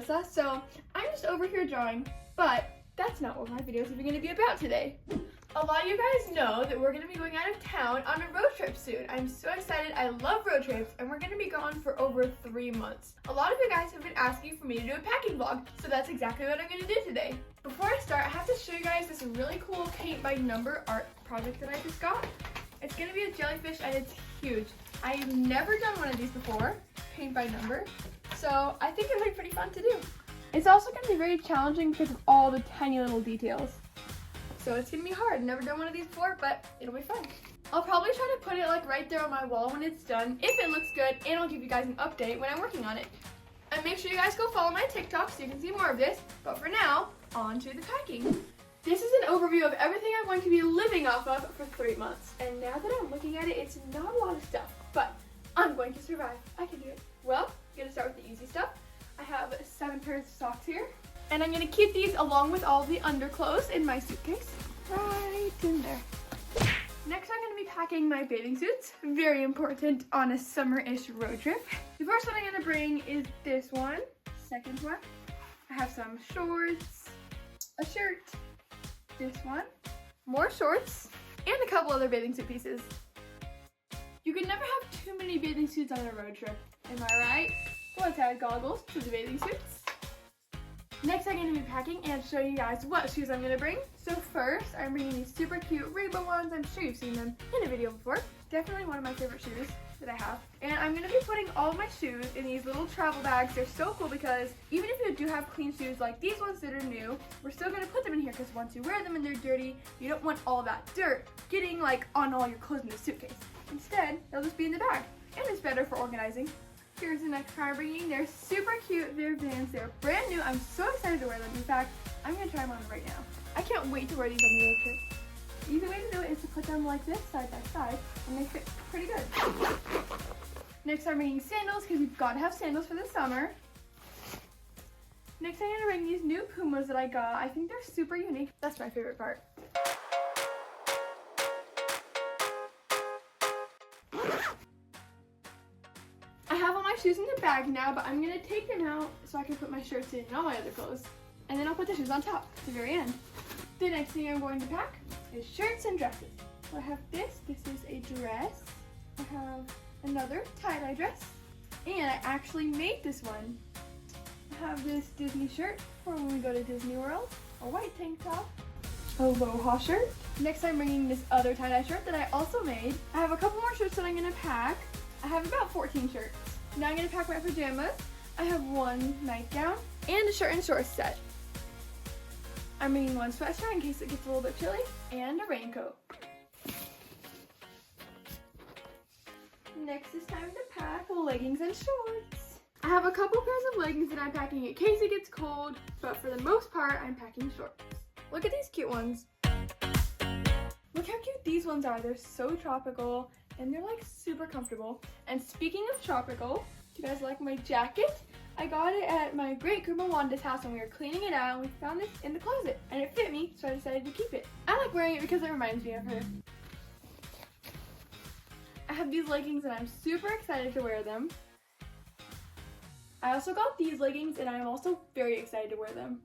Alyssa. So I'm just over here drawing, but that's not what my videos are going to be about today. A lot of you guys know that we're going to be going out of town on a road trip soon. I'm so excited. I love road trips, and we're going to be gone for over 3 months. A lot of you guys have been asking for me to do a packing vlog, so that's exactly what I'm going to do today. Before I start, I have to show you guys this really cool paint by number art project that I just got. It's going to be a jellyfish, and it's huge. I've never done one of these before, paint by number, so I think it'll be pretty fun to do. It's also going to be very challenging because of all the tiny little details. So it's going to be hard. Never done one of these before, but it'll be fun. I'll probably try to put it like right there on my wall when it's done, if it looks good, and I'll give you guys an update when I'm working on it. And make sure you guys go follow my TikTok so you can see more of this. But for now, on to the packing. This is an overview of everything I'm going to be living off of for 3 months. And now that I'm looking at it, it's not a lot of stuff, but I'm going to survive. I can do it. Well, I'm going to start with the easy stuff. I have 7 pairs of socks here. And I'm going to keep these along with all the underclothes in my suitcase, right in there. Next, I'm going to be packing my bathing suits. Very important on a summer-ish road trip. The first one I'm going to bring is this one. Second one, I have some shorts, a shirt, this one, more shorts, and a couple other bathing suit pieces. You can never have too many bathing suits on a road trip, am I right? So let's add goggles to the bathing suits. Next, I'm going to be packing and show you guys what shoes I'm going to bring. So first, I'm bringing these super cute rainbow ones. I'm sure you've seen them in a video before. Definitely one of my favorite shoes that I have. And I'm going to be putting all of my shoes in these little travel bags. They're so cool because even if you do have clean shoes like these ones that are new, we're still going to put them in here because once you wear them and they're dirty, you don't want all that dirt getting like on all your clothes in the suitcase. Instead, they'll just be in the bag. And it's better for organizing. Here's the next pair I'm bringing. They're super cute. They're Vans. They're brand new. I'm so excited to wear them. In fact, I'm going to try them on right now. I can't wait to wear these on the road trip. The easy way to do it is to put them like this, side by side, and they fit pretty good. Next, I'm bringing sandals because you've got to have sandals for the summer. Next, I'm going to bring these new Pumas that I got. I think they're super unique. That's my favorite part. I have all my shoes in the bag now, but I'm going to take them out so I can put my shirts in and all my other clothes. And then I'll put the shoes on top at the very end. The next thing I'm going to pack is shirts and dresses. So I have this. This is a dress. I have another tie-dye dress. And I actually made this one. I have this Disney shirt for when we go to Disney World. A white tank top. A Aloha shirt. Next I'm bringing this other tie-dye shirt that I also made. I have a couple more shirts that I'm going to pack. I have about 14 shirts. Now I'm going to pack my pajamas. I have one nightgown and a shirt and shorts set. I'm bringing one sweatshirt in case it gets a little bit chilly and a raincoat. Next it's time to pack leggings and shorts. I have a couple pairs of leggings that I'm packing in case it gets cold, but for the most part I'm packing shorts. Look at these cute ones. Look how cute these ones are. They're so tropical. And they're like super comfortable. And speaking of tropical, do you guys like my jacket? I got it at my great grandma Wanda's house when we were cleaning it out, and we found this in the closet. And it fit me, so I decided to keep it. I like wearing it because it reminds me of her. I have these leggings and I'm super excited to wear them. I also got these leggings and I'm also very excited to wear them.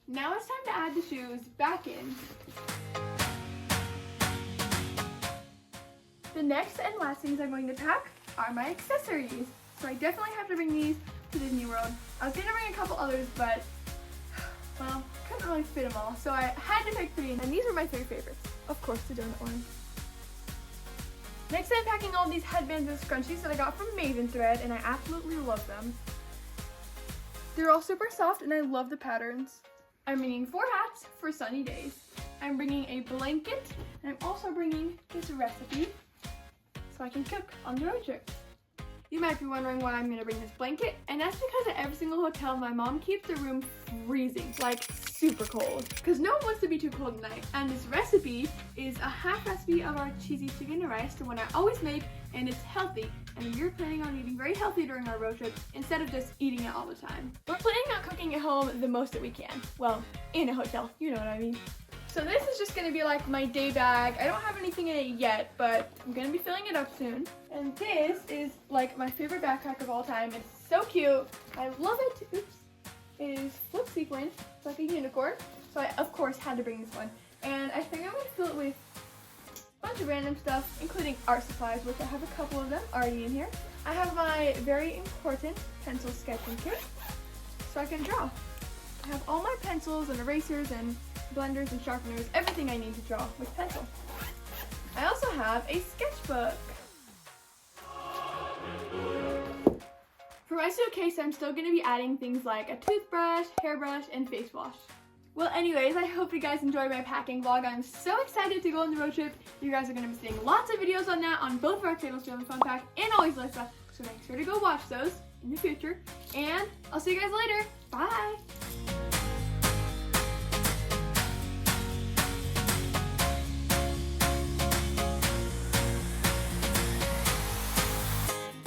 Now it's time to add the shoes back in. The next and last things I'm going to pack are my accessories. So I definitely have to bring these to Disney World. I was going to bring a couple others, but, well, couldn't really fit them all. So I had to pick 3, and these are my 3 favorites. Of course, the donut one. Next, I'm packing all these headbands and scrunchies that I got from Maven Thread, and I absolutely love them. They're all super soft, and I love the patterns. I'm bringing 4 hats for sunny days. I'm bringing a blanket, and I'm also bringing this recipe so I can cook on the road trip. You might be wondering why I'm going to bring this blanket, and that's because at every single hotel my mom keeps the room freezing, like super cold, because no one wants to be too cold at night. And this recipe is a half recipe of our cheesy chicken and rice, the one I always make, and it's healthy, and we're planning on eating very healthy during our road trip instead of just eating it all the time. We're planning on cooking at home the most that we can. Well, in a hotel, you know what I mean. So this is just going to be like my day bag. I don't have anything in it yet, but I'm going to be filling it up soon. And this is like my favorite backpack of all time. It's so cute. I love it. Oops. It is flip sequin. It's like a unicorn. So I, of course, had to bring this one. And I think I'm going to fill it with a bunch of random stuff, including art supplies, which I have a couple of them already in here. I have my very important pencil sketching kit, so I can draw. I have all my pencils and erasers and blenders and sharpeners, everything I need to draw with pencil. I also have a sketchbook. For my suitcase, I'm still going to be adding things like a toothbrush, hairbrush, and face wash. Well, anyways, I hope you guys enjoyed my packing vlog. I'm so excited to go on the road trip. You guys are going to be seeing lots of videos on that on both of our channels, Family Fun Pack and Always Alyssa. So make sure to go watch those in the future. And I'll see you guys later. Bye!